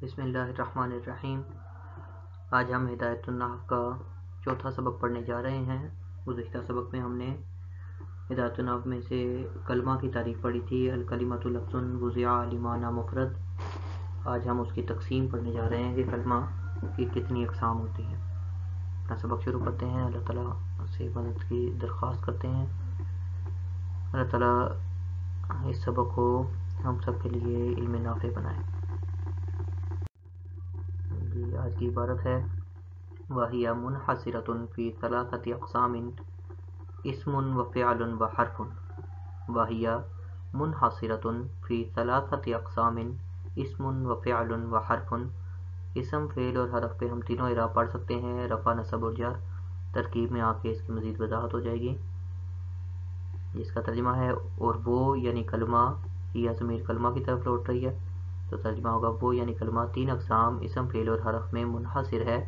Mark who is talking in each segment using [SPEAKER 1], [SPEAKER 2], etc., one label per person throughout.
[SPEAKER 1] بسم اللہ الرحمن الرحیم۔ آج ہم ہدایت النحو کا چوتھا سبق پڑھنے جا رہے ہیں۔ گزشتہ سبق میں ہم نے ہدایت النحو میں سے کلمہ کی تعریف پڑھی تھی، الکلمۃ لفظ وضع لمعنی مفرد۔ آج ہم اس کی تقسیم پڑھنے جا رہے ہیں کہ کلمہ کی کتنی اقسام ہوتی ہیں۔ اپنا سبق شروع کرتے ہیں، اللہ تعالیٰ سے مدد کی درخواست کرتے ہیں۔ اللہ تعالیٰ اس سبق کو ہم سب کے لیے علم نافع بنائے۔ آج کی عبارت ہے وَهِيَ مُنْحَصِرَةٌ فِي ثَلَاثَةِ أَقْسَامٍ اسم وفعل وحرف۔ وَهِيَ مُنْحَصِرَةٌ فِي ثَلَاثَةِ أَقْسَامٍ اسم وفعل وحرف۔ اسم، فعل اور حرف پہ ہم تینوں اعراب پڑھ سکتے ہیں، رفع، نصب اور جر۔ ترکیب میں آ کے اس کی مزید وضاحت ہو جائے گی، جس کا ترجمہ ہے اور وہ یعنی کلمہ، یہ ضمیر کلمہ کی طرف لوٹ رہی ہے، تو ترجمہ ہوگا وہ یعنی کلمہ تین اقسام اسم، فعل اور حرف میں منحصر ہے۔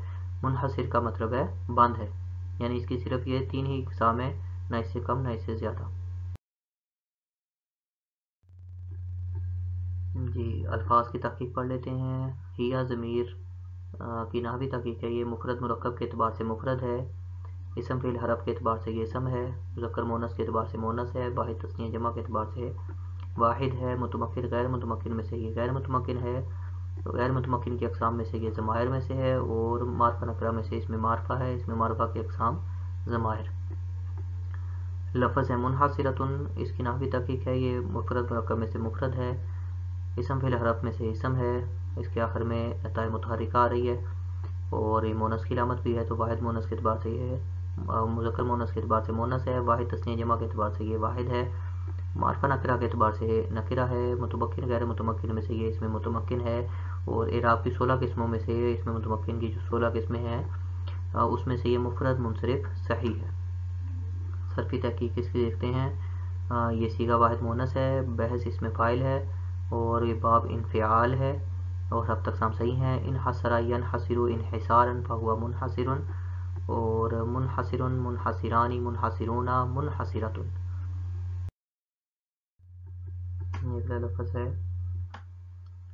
[SPEAKER 1] منحصر کا مطلب ہے بند ہے، یعنی اس کی صرف یہ تین ہی اقسام ہے، نہ اس سے کم نہ اس سے زیادہ۔ جی، الفاظ کی تحقیق پڑھ لیتے ہیں۔ ہیا ضمیر کی نحوی تحقیق ہے، یہ مفرد مرکب کے اعتبار سے مفرد ہے، اسم فعل حرف کے اعتبار سے یہ اسم ہے، مذکر مونث کے اعتبار سے مونث ہے، واحد تثنیہ جمع کے اعتبار سے واحد ہے، متمکن غیر متمکن میں سے یہ غیر متمکن ہے، غیر متمکن کی اقسام میں سے یہ ضمائر میں سے ہے، اور معرفہ نکرہ میں سے اس میں معرفہ ہے، اس میں معرفہ کی اقسام ضمائر۔ لفظ ہے منحصرۃ، اس کی نحوی تحقیق ہے، یہ مفرد مرکب میں سے مفرد ہے، اسم فعل حرف میں سے اسم ہے، اس کے آخر میں تاء متحرکہ آ رہی ہے، اور یہ مونث کی علامت بھی ہے، تو واحد مونث کے اعتبار سے یہ مذکر مونث کے اعتبار سے مونث ہے، واحد تثنیہ جمع کے اعتبار سے یہ واحد ہے، معرفہ نکرہ کے اعتبار سے نکرہ ہے، متمکن غیر متمکن میں سے یہ اس میں متمکن ہے، اور اعراب کی 16 قسموں میں سے اس میں متمکن کی جو 16 قسمیں ہیں اس میں سے یہ مفرد منصرف صحیح ہے۔ صرفی تحقیق اس کی دیکھتے ہیں، یہ صیغہ واحد مونث ہے، بحث اس میں فاعل ہے، اور یہ باب انفعال ہے، اور سب اقسام صحیح ہیں۔ انحصر ینحصر انحصارا فہو منحصر، اور منحصر منحصران منحصرون منحصرۃ۔ یہ اگلا لفظ ہے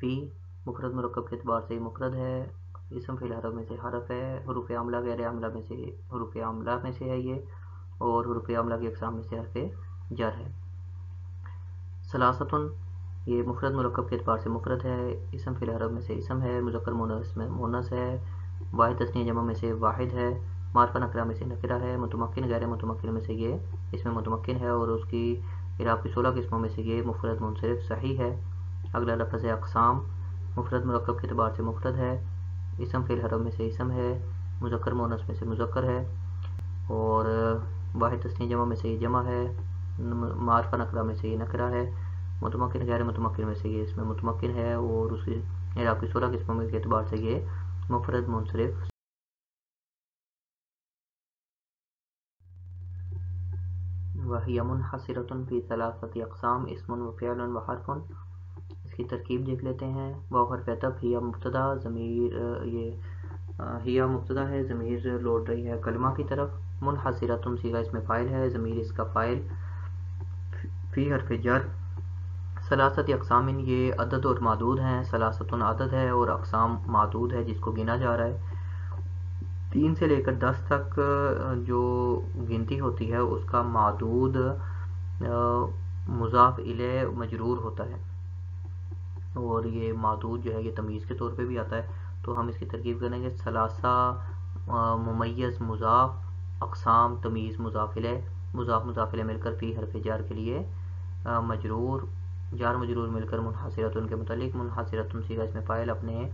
[SPEAKER 1] فی، مفرد مرکب کے اعتبار سے مفرد ہے، اسم فعل حرف میں سے حرف ہے، حروف عاملہ غیر عاملہ میں سے حروف عاملہ میں سے ہے یہ، اور حروف عاملہ کی اقسام میں سے حرف جر ہے۔ ثلاثۃ، یہ مفرد مرکب کے اعتبار سے مفرد ہے، اسم فعل حرف میں سے اسم ہے، مذکر مونث میں مونث ہے، واحد تثنیہ جمع میں سے واحد ہے، معرفہ نکرہ میں سے نکرہ ہے، متمکن غیر متمکن میں سے یہ اس میں متمکن ہے، اور اس کی اعراب کی 16 قسموں میں سے یہ مفرد منصرف صحیح ہے۔ اگلا لفظ ہے اقسام، مفرد مرکب کے اعتبار سے مفرد ہے، اسم فعل حرف میں سے اسم ہے، مذکر مونث میں سے مذکر ہے، اور واحد تثنیہ جمع میں سے یہ جمع ہے، معرفہ نکرہ میں سے یہ نکرہ ہے، متمکن غیر متمکن میں سے یہ اس میں متمکن ہے، اور اس کی اعراب کی 16 قسموں کے اعتبار سے یہ مفرد منصرف۔ وَهِيَ مُنْحَصِرَةٌ فِي ثَلَاثَةِ أَقْسَامٍ اسم وفعل وحرف۔ اس کی ترکیب دیکھ لیتے ہیں۔ واو حرف عطف، ہیا مبتدا، ضمیر یہ ہیا مبتدا ہے، ضمیر لوٹ رہی ہے کلمہ کی طرف، منحصرۃ صیغہ اس میں فاعل ہے، ضمیر اس کا فاعل، فی حرف جر، ثلاثۃ اقسام، یہ عدد اور معدود ہیں، ثلاثۃ عدد ہے اور اقسام معدود ہے جس کو گنا جا رہا ہے، 3 سے لے کر 10 تک جو گنتی ہوتی ہے اس کا معدود مضاف الیہ مجرور ہوتا ہے، اور یہ معدود جو ہے یہ تمیز کے طور پہ بھی آتا ہے، تو ہم اس کی ترکیب کریں گے ثلاثہ ممیز مضاف، اقسام تمیز مضاف الیہ، مضاف الیہ مل کر فی حرف جار کے لیے مجرور، جار مجرور مل کر منحصرۃ کے متعلق، منحصرۃ صیغہ اس میں فاعل اپنے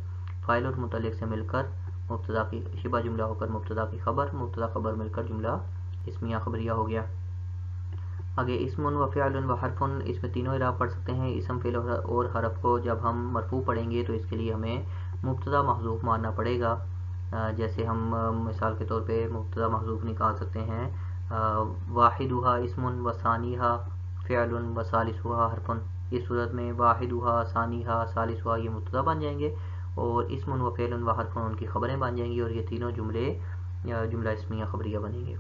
[SPEAKER 1] فاعل اور متعلق سے مل کر مبتدا کی شبہ جملہ ہو کر مبتدا کی خبر، مبتدا خبر مل کر جملہ اسمیہ خبریہ ہو گیا۔ آگے اسم و فعل و حرف، اس میں تینوں اعراب پڑھ سکتے ہیں، اسم فعل اور حرف کو جب ہم مرفوع پڑھیں گے تو اس کے لیے ہمیں مبتدا محذوف ماننا پڑے گا، جیسے ہم مثال کے طور پہ مبتدا محذوف نکال سکتے ہیں، واحدھا اسم و ثانیھا فعل و ثالثھا حرف، اس صورت میں واحدھا ثانیھا ثالثھا یہ مبتدا بن جائیں گے، اور اسم و فعل و حرف ان کی خبریں بن جائیں گی، اور یہ تینوں جملے جملہ اسمیہ خبریہ بنیں گے۔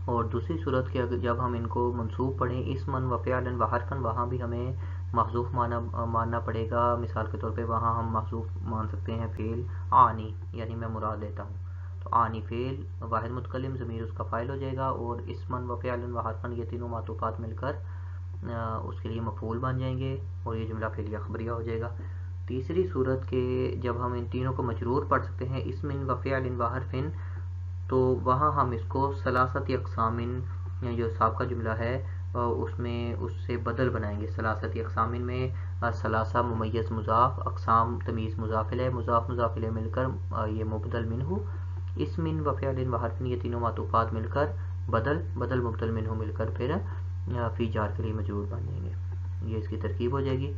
[SPEAKER 1] اور دوسری صورت کے جب ہم ان کو منصوب پڑھیں اسم و فعل و حرف، وہاں بھی ہمیں محذوف ماننا پڑے گا، مثال کے طور پہ وہاں ہم محذوف مان سکتے ہیں فعل آنی، یعنی میں مراد لیتا ہوں، تو آنی فعل واحد متکلم ضمیر اس کا فاعل ہو جائے گا، اور اسمن و فعلن و حرفن یہ تینوں معطوفات مل کر اس کے لیے مفعول بن جائیں گے، اور یہ جملہ فعلیہ خبریہ ہو جائے گا۔ تیسری صورت کے جب ہم ان تینوں کو مجرور پڑھ سکتے ہیں اسمن و فعل و حرفن، تو وہاں ہم اس کو ثلاثت اقسام جو سابقہ جملہ ہے اس میں اس سے بدل بنائیں گے۔ ثلاثت اقسام میں ثلاثہ ممیز مضاف، اقسام تمیز مضاف الیہ، مضاف مضاف الیہ مل کر یہ مبدل منہ، اسم و فعل و حرف یہ تینوں معطوفات مل کر بدل مبدل منہ مل کر پھر فی جار کے لیے مجرور بن جائیں گے۔ یہ اس کی ترکیب ہو جائے گی۔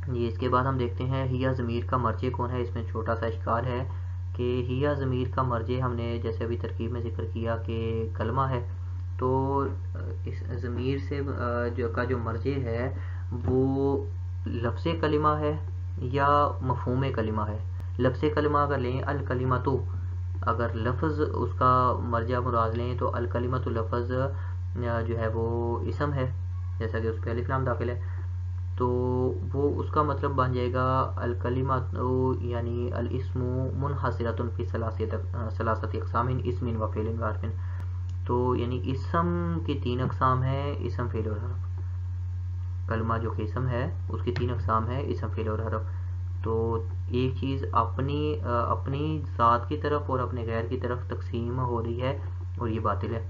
[SPEAKER 1] یہ اس کے بعد ہم دیکھتے ہیں ہیا ضمیر کا مرجع کون ہے۔ اس میں چھوٹا سا اشکال ہے کہ ہیا ضمیر کا مرجع ہم نے جیسے ابھی ترکیب میں ذکر کیا کہ کلمہ ہے، تو اس ضمیر سے جو مرجع ہے وہ لفظ کلمہ ہے یا مفہوم کلمہ ہے۔ لفظ کلمہ اگر لیں الکلمۃ، اگر لفظ اس کا مرجع مراد لیں تو الکلمۃ لفظ جو ہے وہ اسم ہے، جیسا کہ اس پہ الف لام داخل ہے، تو وہ اس کا مطلب بن جائے گا الکلمۃ یعنی الاسم منحصرۃ فی ثلاثۃ اقسام اسم و فعل و حرف، تو یعنی اسم کی تین اقسام ہیں، اسم فعل اور حرف۔ کلمہ جو کہ اسم ہے اس کی تین اقسام ہے، اسم فعل اور حرف۔ تو ایک چیز اپنی ذات کی طرف اور اپنے غیر کی طرف تقسیم ہو رہی ہے، اور یہ باطل ہے۔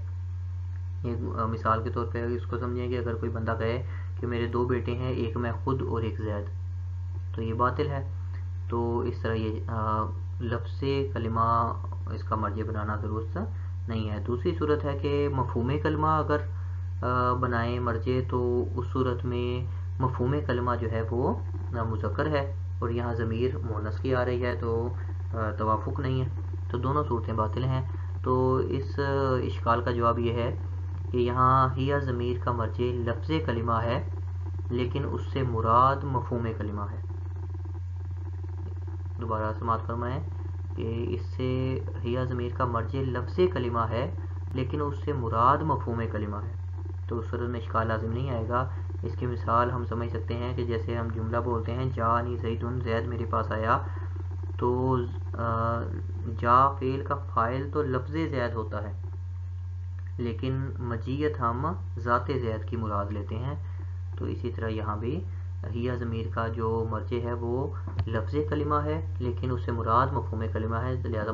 [SPEAKER 1] ایک مثال کے طور پہ اس کو سمجھیں کہ اگر کوئی بندہ کہے کہ میرے دو بیٹے ہیں، ایک میں خود اور ایک زید، تو یہ باطل ہے۔ تو اس طرح یہ لفظ کلمہ اس کا مرجع بنانا درست نہیں ہے۔ دوسری صورت ہے کہ مفہوم کلمہ اگر بنائیں مرجع، تو اس صورت میں مفہوم کلمہ جو ہے وہ مذکر ہے اور یہاں ضمیر مؤنث کی آ رہی ہے، تو توافق نہیں ہے، تو دونوں صورتیں باطل ہیں۔ تو اس اشکال کا جواب یہ ہے کہ یہاں ہیا ضمیر کا مرجع لفظ کلمہ ہے، لیکن اس سے مراد مفہوم کلمہ ہے۔ دوبارہ سماعت فرمائیں کہ اس سے ہیا ضمیر کا مرجع لفظ کلمہ ہے، لیکن اس سے مراد مفہوم کلمہ ہے، تو اس صورت میں اشکال لازم نہیں آئے گا۔ اس کی مثال ہم سمجھ سکتے ہیں کہ جیسے ہم جملہ بولتے ہیں جانی زیدن، زید میرے پاس آیا، تو جا فعل کا فاعل تو لفظ زید ہوتا ہے، لیکن مجیت ہم ذات زید کی مراد لیتے ہیں، تو اسی طرح یہاں بھی ہیا ضمیر کا جو مرجع ہے وہ لفظ کلمہ ہے، لیکن اس سے مراد مفہوم کلمہ ہے، لہذا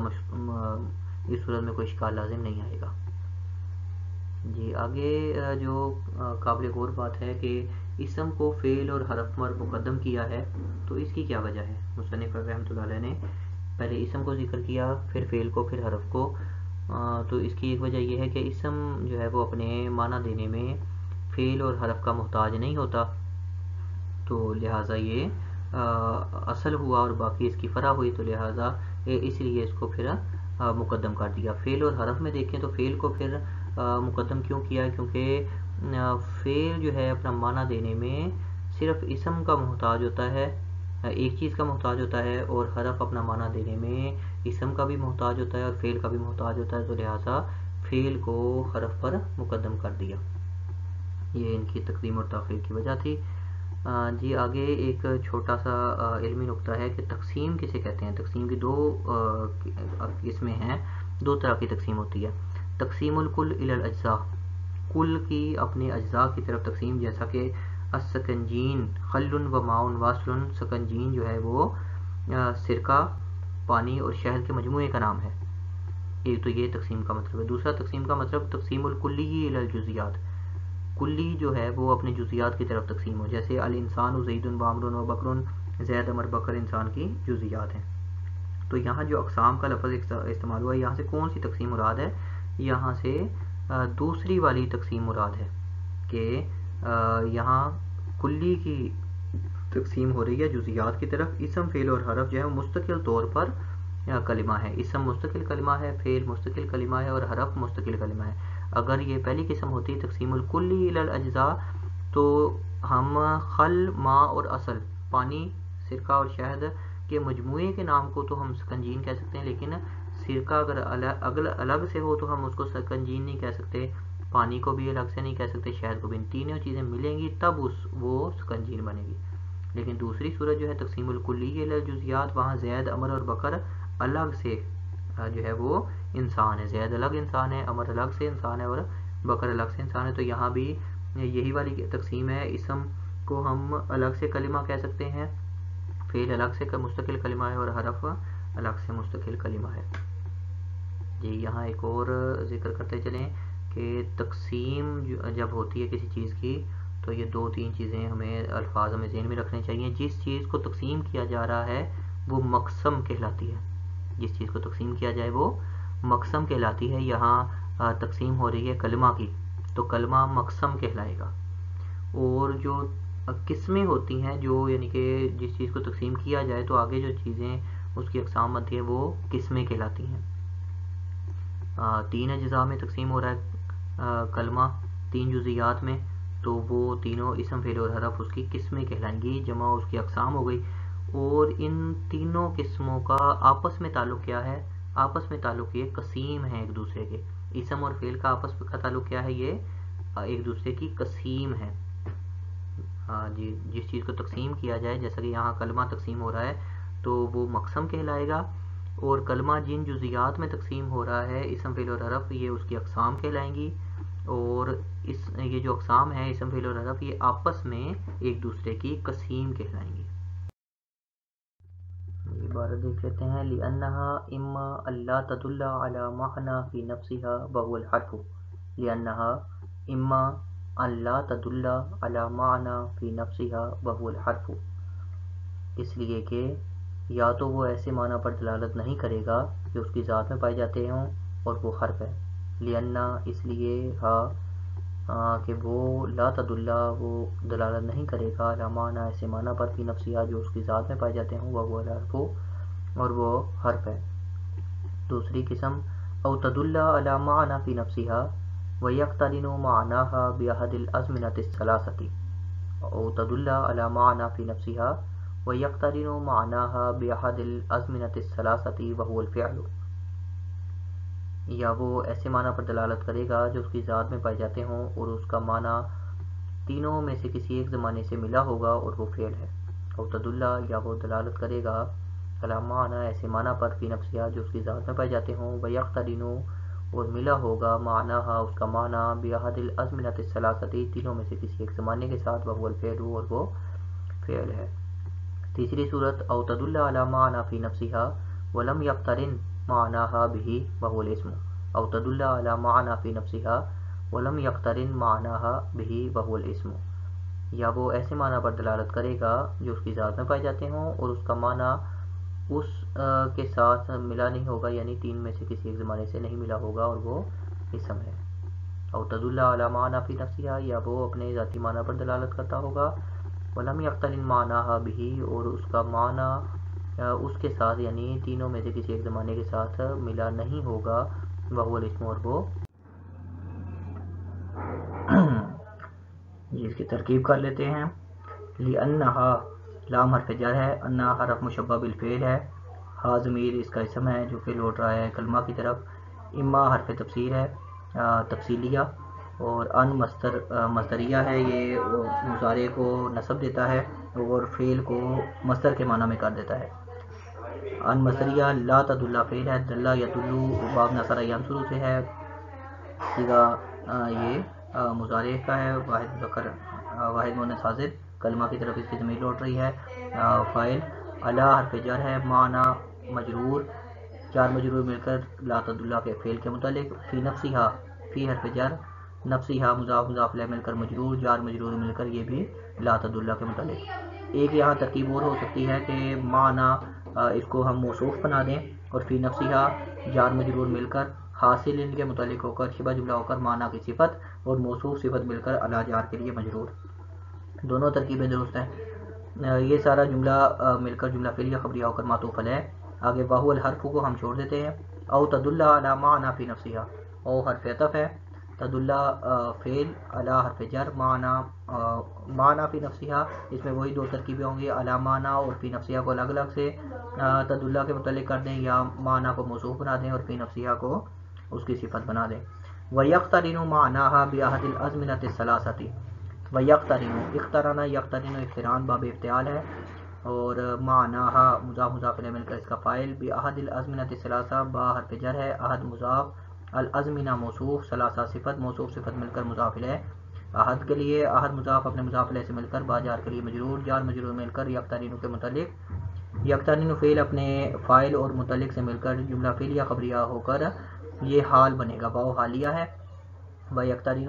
[SPEAKER 1] اس صورت میں کوئی اشکال لازم نہیں آئے گا۔ جی آگے جو قابل غور بات ہے کہ اسم کو فعل اور حرف پر مقدم کیا ہے، تو اس کی کیا وجہ ہے؟ مصنف رحمۃ اللہ علیہ نے پہلے اسم کو ذکر کیا، پھر فعل کو، پھر حرف کو، تو اس کی ایک وجہ یہ ہے کہ اسم جو ہے وہ اپنے معنی دینے میں فعل اور حرف کا محتاج نہیں ہوتا، تو لہٰذا یہ اصل ہوا اور باقی اس کی فرع ہوئی، تو لہٰذا اس لیے اس کو پھر مقدم کر دیا۔ فعل اور حرف میں دیکھیں تو فعل کو پھر مقدم کیوں کیا ہے؟ کیونکہ فعل جو ہے اپنا معنی دینے میں صرف اسم کا محتاج ہوتا ہے، ایک چیز کا محتاج ہوتا ہے، اور حرف اپنا معنی دینے میں اسم کا بھی محتاج ہوتا ہے اور فعل کا بھی محتاج ہوتا ہے، تو لہٰذا فعل کو حرف پر مقدم کر دیا۔ یہ ان کی تقدیم اور تاخیر کی وجہ تھی۔ جی آگے ایک چھوٹا سا علمی نقطہ ہے کہ تقسیم کسے کہتے ہیں۔ تقسیم کی دو قسمیں ہیں، دو طرح کی تقسیم ہوتی ہے۔ تقسیم الکل الی الاجزاء، کل کی اپنے اجزاء کی طرف تقسیم، جیسا کہ السکنجین خل و ماء واصل، سکنجین جو ہے وہ سرکہ، پانی اور شہد کے مجموعے کا نام ہے، ایک تو یہ تقسیم کا مطلب ہے۔ دوسرا تقسیم کا مطلب تقسیم الکلی الی الجزیات، کلی جو ہے وہ اپنے جزیات کی طرف تقسیم ہو، جیسے الانسان زید و عمر و بکر، زید عمر بکر انسان کی جزیات ہیں۔ تو یہاں جو اقسام کا لفظ استعمال ہوا ہے، یہاں سے کون سی تقسیم مراد ہے؟ یہاں سے دوسری والی تقسیم مراد ہے کہ یہاں کلی کی تقسیم ہو رہی ہے جزیات کی طرف۔ اسم فعل اور حرف جو ہے مستقل طور پر کلمہ ہے، اسم مستقل کلمہ ہے، فعل مستقل کلمہ ہے اور حرف مستقل کلمہ ہے۔ اگر یہ پہلی قسم ہوتی تقسیم الکلی الی الاجزاء، تو ہم خل، ماء اور اصل، پانی، سرکہ اور شہد کے مجموعے کے نام کو تو ہم سکنجین کہہ سکتے ہیں، لیکن سرکہ اگر الگ سے ہو تو ہم اس کو سکنجین نہیں کہہ سکتے، پانی کو بھی الگ سے نہیں کہہ سکتے، شہد کو بھی، تینوں چیزیں ملیں گی تب وہ سکنجین بنے گی۔ لیکن دوسری صورت جو ہے تقسیم الکلی الجزیات، وہاں زید، عمر اور بکر الگ سے جو ہے وہ انسان ہے، زید الگ انسان ہے، عمر الگ سے انسان ہے اور بکر الگ سے انسان ہے۔ تو یہاں بھی یہی والی تقسیم ہے، اسم کو ہم الگ سے کلمہ کہہ سکتے ہیں، فعل الگ سے مستقل کلمہ ہے اور حرف الگ سے مستقل کلمہ ہے۔ جی یہاں ایک اور ذکر کرتے چلیں کہ تقسیم جب ہوتی ہے کسی چیز کی تو یہ 2-3 چیزیں الفاظ ہمیں ذہن میں رکھنے چاہیے۔ جس چیز کو تقسیم کیا جا رہا ہے وہ مقسم کہلاتی ہے، جس چیز کو تقسیم کیا جائے وہ مقسم کہلاتی ہے۔ یہاں تقسیم ہو رہی ہے کلمہ کی تو کلمہ مقسم کہلائے گا، اور جو قسمیں ہوتی ہیں جو یعنی کہ جس چیز کو تقسیم کیا جائے تو آگے جو چیزیں اس کی اقسام بنتی ہیں وہ قسمیں کہلاتی ہیں۔ 3 اجزاء میں تقسیم ہو رہا ہے کلمہ، 3 جزیات میں، تو وہ تینوں اسم فعل اور حرف اس کی قسمیں کہلائیں گی، جمع اس کی اقسام ہو گئی۔ اور ان تینوں قسموں کا آپس میں تعلق کیا ہے؟ آپس میں تعلق یہ قسیم ہے ایک دوسرے کے، اسم اور فعل کا آپس کا تعلق کیا ہے؟ یہ ایک دوسرے کی قسیم ہے۔ جی جس چیز کو تقسیم کیا جائے، جیسا کہ یہاں کلمہ تقسیم ہو رہا ہے تو وہ مقسم کہلائے گا، اور کلمہ جن جزیات میں تقسیم ہو رہا ہے اسم فعل اور حرف یہ اس کی اقسام کہلائیں گی، اور یہ جو اقسام ہیں اسم فعل اور حرف یہ آپس میں ایک دوسرے کی قسیم کہلائیں گی۔ عبارت دیکھ لیتے ہیں، لِأَنَّهَا إِمَّا أَلَّا تَدُلَّ عَلَى مَعْنَى فِي نَفْسِهَا وَهُوَ الْحَرْفُ لِأَنَّهَا إِمَّا أَلَّا تَدُلَّ عَلَى مَعْنَى فِي نَفْسِهَا وَهُوَ الْحَرْفُ، اس لیے کہ یا تو وہ ایسے معنی پر دلالت نہیں کرے گا کہ اس کی ذات میں پائے جاتے ہوں اور وہ حرف ہے، لِأَنَّا اس لیے کہ وہ لا تدلّ وہ دلالت نہیں کرے گا علی معنی ایسے معنی پر فی نفسیہ جو اس کی ذات میں پائے جاتے ہوں، وہ الحرف اور وہ حرف ہے۔ دوسری قسم، او تدل علی معنی فی نفسیہ ویقترن معناها بأحد الازمنة الثلاثة، او تدل علی معنی فی نفسیہ ویقترن معناها بأحد الازمنة الثلاثة وهو الفعل، یا وہ ایسے معنی پر دلالت کرے گا جو اس کی ذات میں پائے جاتے ہوں اور اس کا معنی تینوں میں سے کسی ایک زمانے سے ملا ہوگا اور وہ فعل ہے۔ او تدلّہ یا وہ دلالت کرے گا علی معنی ایسے معنی پر فی نفسیہ جو اس کی ذات میں پائے جاتے ہوں، ویقترن اور ملا ہوگا معناها اس کا معنی بأحد الازمنة الثلاثة تینوں میں سے کسی ایک زمانے کے ساتھ، وهو الفعل اور وہ فعل ہے۔ تیسری صورت، او تدل علی معنی فی نفسیہ ولم یقترن معناها به وهو الاسم، او تدل علی معنی فی نفسها ولم یقترن معناها به وهو الاسم، یا وہ ایسے معنی پر دلالت کرے گا جو اس کی ذات میں پائے جاتے ہوں اور اس کا معنی اس کے ساتھ ملا نہیں ہوگا، یعنی تین میں سے کسی ایک زمانے سے نہیں ملا ہوگا اور وہ اسم ہے۔ او تدل علی معنی فی نفسها، یا وہ اپنے ذاتی معنی پر دلالت کرتا ہوگا، ولم یقترن معناها به اور اس کا معنی اس کے ساتھ یعنی تینوں میں سے کسی ایک زمانے کے ساتھ ملا نہیں ہوگا، وہو الاسم اور وہ اس کی ترکیب کر لیتے ہیں۔ لِأَنَّهَا لام حرف جر ہے، انا حرف مشبہ بالفعل ہے، ہا ضمیر اس کا اسم ہے جو فعل لوٹ رہا ہے کلمہ کی طرف، اما حرف تفسیر ہے تفصیلیہ، اور ان مصدریہ ہے، یہ مضارع کو نصب دیتا ہے اور فعل کو مصدر کے معنی میں کر دیتا ہے۔ ان مصدریہ لا تدل فعل ہے، دلہ یدلو باب نصر ینصر سے ہے، صیغہ یہ مضارع کا ہے، واحد مؤنث حاضر، کلمہ کی طرف اس کی ضمیر لوٹ رہی ہے، فاعل علی حرف جر ہے، معنی مجرور، جار مجرور مل کر لا تدل کے فعل کے متعلق، فی نفسہا فی حرف جر، نفسہا مضاف مضاف الیہ مل کر مجرور، جار مجرور مل کر یہ بھی لا تدل کے متعلق۔ ایک یہاں ترکیب اور ہو سکتی ہے کہ معنی اس کو ہم موصوف بنا دیں اور فی نفسہا جار مجرور مل کر حاصل ان کے متعلق ہو کر شبہ جملہ ہو کر معنی کی صفت اور موصوف صفت مل کر علی جار کے لیے مجرور، دونوں ترکیبیں درست ہیں۔ یہ سارا جملہ مل کر جملہ فعلیہ خبریہ ہو کر معطوف علیہ۔ آگے وہو الحرف کو ہم چھوڑ دیتے ہیں، او تدل علی معنی فی نفسہا، او حرف عطف ہے، تدل فعل علی حرف جر، معنی فی نفسہا، اس میں وہی دو ترکیبیں ہوں گی، علی معنی اور فی نفسہا کو الگ الگ سے تدل کے متعلق کر دیں، یا معنی کو موصوف بنا دیں اور فی نفسہا کو اس کی صفت بنا دیں۔ وَيَقْتَرِنُ مَعْنَاهَا بِأَحَدِ الْأَزْمِنَةِ الثَّلَاثَةِ وَيَقْتَرِنُ اقترن یقترن اقتران باب افتعال ہے، اور معناها مضاف مضاف الیہ مل کر اس کا فاعل، بأحد الازمنۃ الثلاثہ با حرف جر ہے، احد مضاف، الازمنہ موصوف، ثلاثہ صفت، موصوف صفت مل کر مضاف الیہ، احد کے لیے احد مضاف اپنے مضاف الیہ سے مل کر، با جار کے لیے مجرور، جار مجرور مل کر یقترن کے متعلق، یقترن فعل اپنے فاعل اور متعلق سے مل کر جملہ فعلیہ خبریہ ہو کر یہ حال بنے گا، واو حالیہ ہے و یقترن،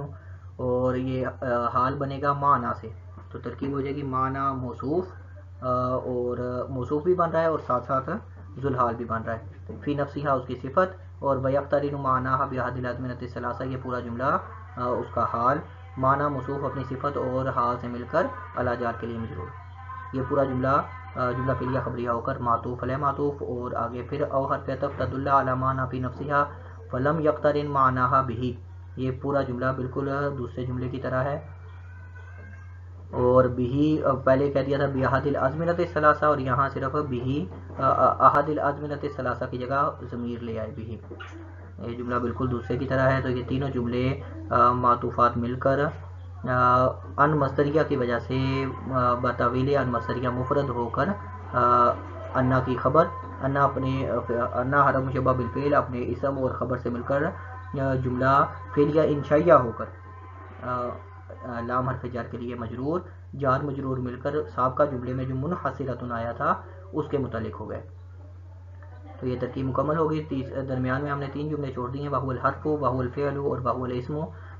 [SPEAKER 1] اور یہ حال بنے گا معنی سے، تو ترکیب ہو جائے گی معنی موصوف، اور موصوف بھی بن رہا ہے اور ساتھ ساتھ ذوالحال بھی بن رہا ہے، فی نفسہا اس کی صفت، اور ویقترن معناہا بأحد الازمنۃ الثلاثہ یہ پورا جملہ اس کا حال، معنی موصوف اپنی صفت اور حال سے مل کر اعلی جار کے لیے مجرور، یہ پورا جملہ جملہ فعلیہ خبریہ ہو کر معطوف علیہ معطوف، اور آگے پھر او حرف عطف تدل علی معنی فی نفسہا فلم یقترن معناہا بہ، یہ پورا جملہ بالکل دوسرے جملے کی طرح ہے، اور بہی پہلے کہہ دیا تھا بأحد الازمنۃ الثلاثہ، اور یہاں صرف بہی احد الازمنۃ الثلاثہ کی جگہ ضمیر لے آئے بہی، یہ جملہ بالکل دوسرے کی طرح ہے، تو یہ تینوں جملے معطوفات مل کر ان مصدریہ کی وجہ سے بتاویل ان مصدریہ مفرد ہو کر انا کی خبر، انا اپنے انا حرف مشبہ بالفعل اپنے اسم اور خبر سے مل کر جملہ فعلیہ انشائیہ ہو کر لام حرف جر کے لیے مجرور، جار مجرور مل کر سابقہ جملے میں جو منحصرۃ آیا تھا اس کے متعلق ہو گئے، تو یہ ترکیب مکمل ہوگی، درمیان میں ہم نے تین جملے چھوڑ دیے ہیں، وہو الحرف، وہو الفعل اور وہو الاسم،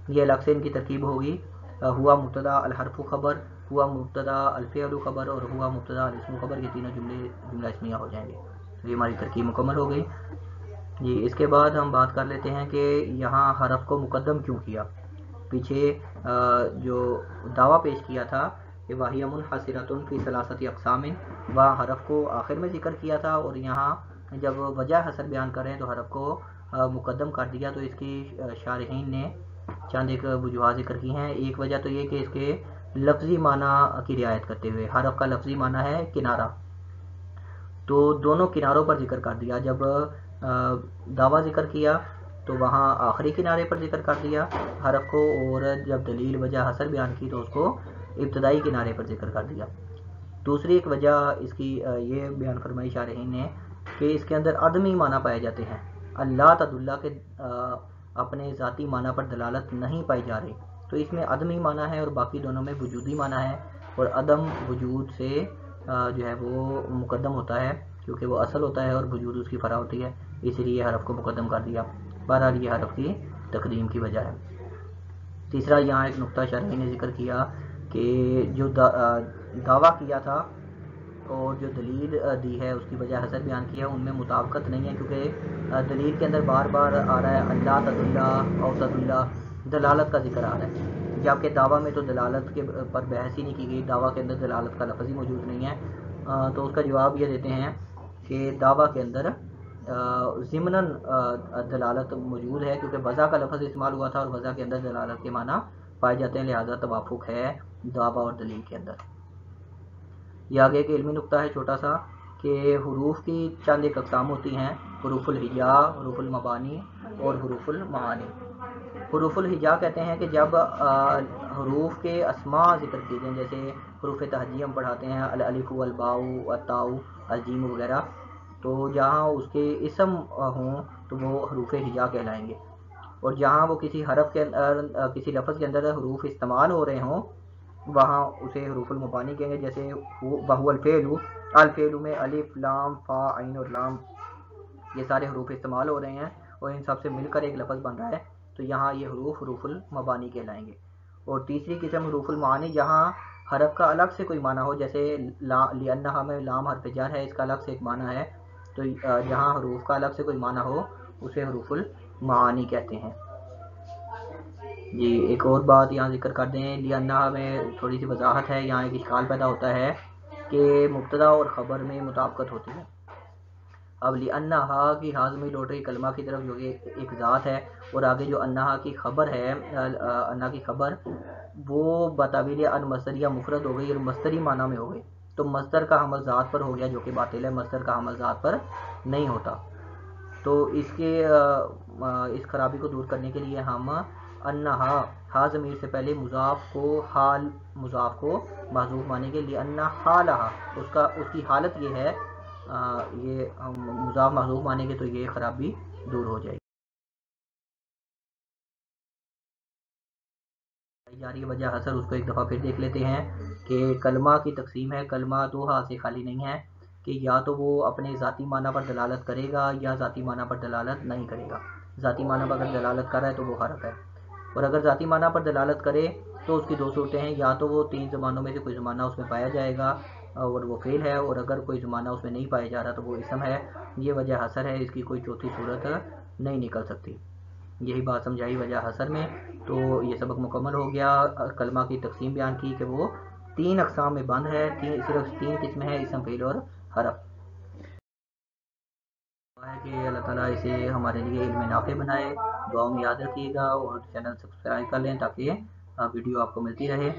[SPEAKER 1] یہ الگ سے ان کی ترکیب ہوگی، ہوا مبتدا الحرف خبر، ہوا مبتدا الفعل خبر، اور ہوا مبتدا الاسم خبر، یہ تینوں جملہ اسمیہ ہو جائیں گے، تو یہ ہماری ترکیب مکمل ہو گئی جی۔ اس کے بعد ہم بات کر لیتے ہیں کہ یہاں حرف کو مقدم کیوں کیا، پیچھے جو دعویٰ پیش کیا تھا کہ واہی منحصرۃ فی ثلاثۃ اقسام، وہاں حرف کو آخر میں ذکر کیا تھا، اور یہاں جب وجہ حسر بیان کر رہے ہیں تو حرف کو مقدم کر دیا، تو اس کی شارحین نے چند ایک وجوہات ذکر کی ہیں، ایک وجہ تو یہ کہ اس کے لفظی معنی کی رعایت کرتے ہوئے، حرف کا لفظی معنی ہے کنارہ، تو دونوں کناروں پر ذکر کر دیا، جب دعویٰ ذکر کیا تو وہاں آخری کنارے پر ذکر کر دیا حرف کو، اور جب دلیل وجہ حسر بیان کی تو اس کو ابتدائی کنارے پر ذکر کر دیا۔ دوسری ایک وجہ اس کی یہ بیان فرمائی شارحین نے کہ اس کے اندر عدمی معنی پائے جاتے ہیں، اللہ تدلہ کے اپنے ذاتی معنی پر دلالت نہیں پائی جا رہی، تو اس میں عدمی معنی ہے اور باقی دونوں میں وجودی معنی ہے، اور عدم وجود سے جو ہے وہ مقدم ہوتا ہے کیونکہ وہ اصل ہوتا ہے اور وجود اس کی فرع ہوتی ہے، اس لیے حرف کو مقدم کر دیا، بہرحال یہ حرف کی تقدیم کی وجہ ہے۔ تیسرا یہاں ایک نقطہ شرحی نے ذکر کیا کہ جو دعویٰ کیا تھا اور جو دلیل دی ہے اس کی وجہ حسر بیان کی ہے، ان میں مطابقت نہیں ہے، کیونکہ دلیل کے اندر بار بار آ رہا ہے اللہ تدلہ او تدلہ، دلالت کا ذکر آ رہا ہے، جبکہ دعویٰ میں تو دلالت کے پر بحث ہی نہیں کی گئی، دعویٰ کے اندر دلالت کا لفظ ہی موجود نہیں ہے، تو اس کا جواب یہ دیتے ہیں کہ دعویٰ کے اندر ضمناً دلالت موجود ہے، کیونکہ وضع کا لفظ استعمال ہوا تھا اور وضع کے اندر دلالت کے معنی پائے جاتے ہیں، لہذا توافق ہے دعویٰ اور دلیل کے اندر۔ یہ آگے ایک علمی نقطہ ہے چھوٹا سا کہ حروف کی چند ایک اقسام ہوتی ہیں، حروف الہجا، حروف المبانی اور حروف المعانی۔ حروف الہجا کہتے ہیں کہ جب حروف کے اسماء ذکر کیے جائیں، جیسے حروف تہجی ہم پڑھاتے ہیں الالف والباء والتاء الجیم وغیرہ، تو جہاں اس کے اسم ہوں تو وہ حروف ہجا کہلائیں گے، اور جہاں وہ کسی حرف کے اندر کسی لفظ کے اندر حروف استعمال ہو رہے ہوں وہاں اسے حروف المبانی کہیں گے، جیسے وہو الفعل، الفعل میں الف لام فا عین اور لام یہ سارے حروف استعمال ہو رہے ہیں اور ان سب سے مل کر ایک لفظ بن رہا ہے، تو یہاں یہ حروف حروف المبانی کہلائیں گے۔ اور تیسری قسم حروف المعانی جہاں حرف کا الگ سے کوئی معنی ہو، جیسے لأنہا میں لام حرف جر ہے، اس کا الگ سے ایک معنی ہے، تو جہاں حروف کا الگ سے کوئی معنی ہو اسے حروف المعانی کہتے ہیں۔ جی ایک اور بات یہاں ذکر کر دیں، لأنہا میں تھوڑی سی وضاحت ہے، یہاں ایک اشکال پیدا ہوتا ہے کہ مبتدا اور خبر میں مطابقت ہوتی ہے، اب لأنہا کی حاضمی لوٹ رہی کلمہ کی طرف جو کہ ایک ذات ہے، اور آگے جو انہا کی خبر ہے، انہا کی خبر وہ بتاویل ان مصدریہ مفرد ہو گئی اور مصدری معنی میں ہو گئی، تو مصدر کا حمل ذات پر ہو گیا جو کہ باطل ہے، مصدر کا حمل ذات پر نہیں ہوتا، تو اس کے اس خرابی کو دور کرنے کے لیے ہم انہا، ہا ضمیر سے پہلے مضاف کو حال مضاف کو محذوف مانیں گے، لأن حالہا اس کی حالت یہ ہے، یہ ہم مضاف محذوف مانیں گے تو یہ خرابی دور ہو جائے گی۔ جاری وجہ حسر اس کو ایک دفعہ پھر دیکھ لیتے ہیں کہ کلمہ کی تقسیم ہے، کلمہ دو ہا سے خالی نہیں ہے کہ یا تو وہ اپنے ذاتی معنی پر دلالت کرے گا یا ذاتی معنی پر دلالت نہیں کرے گا۔ ذاتی معنی پر اگر دلالت کر رہا ہے تو وہ حرف ہے، اور اگر ذاتی معنی پر دلالت کرے تو اس کی دو صورتیں ہیں، یا تو وہ تین زمانوں میں سے کوئی زمانہ اس میں پایا جائے گا اور وہ فعل ہے، اور اگر کوئی زمانہ اس میں نہیں پایا جا رہا تو وہ اسم ہے۔ یہ وجہ حسر ہے، اس کی کوئی چوتھی صورت نہیں نکل سکتی۔ یہی بات سمجھائی وجہ حسر میں۔ تو یہ سبق مکمل ہو گیا، کلمہ کی تقسیم بیان کی کہ وہ تین اقسام میں بند ہے، صرف تین قسمیں ہیں، اسم فعل اور حرف۔ دعا ہے کہ اللہ تعالیٰ اسے ہمارے لیے علم نافع بنائے، دعاؤں میں یاد رکھیے گا اور چینل سبسکرائب کر لیں تاکہ ویڈیو آپ کو ملتی رہے،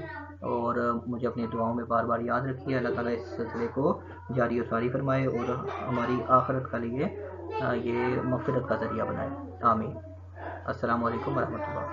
[SPEAKER 1] اور مجھے اپنی دعاؤں میں بار بار یاد رکھیے۔ اللہ تعالیٰ اس سلسلے کو جاری و ساری فرمائے اور ہماری آخرت کا لیے یہ مغفرت کا ذریعہ بنائے، آمین۔ السلام علیکم ورحمۃ اللہ۔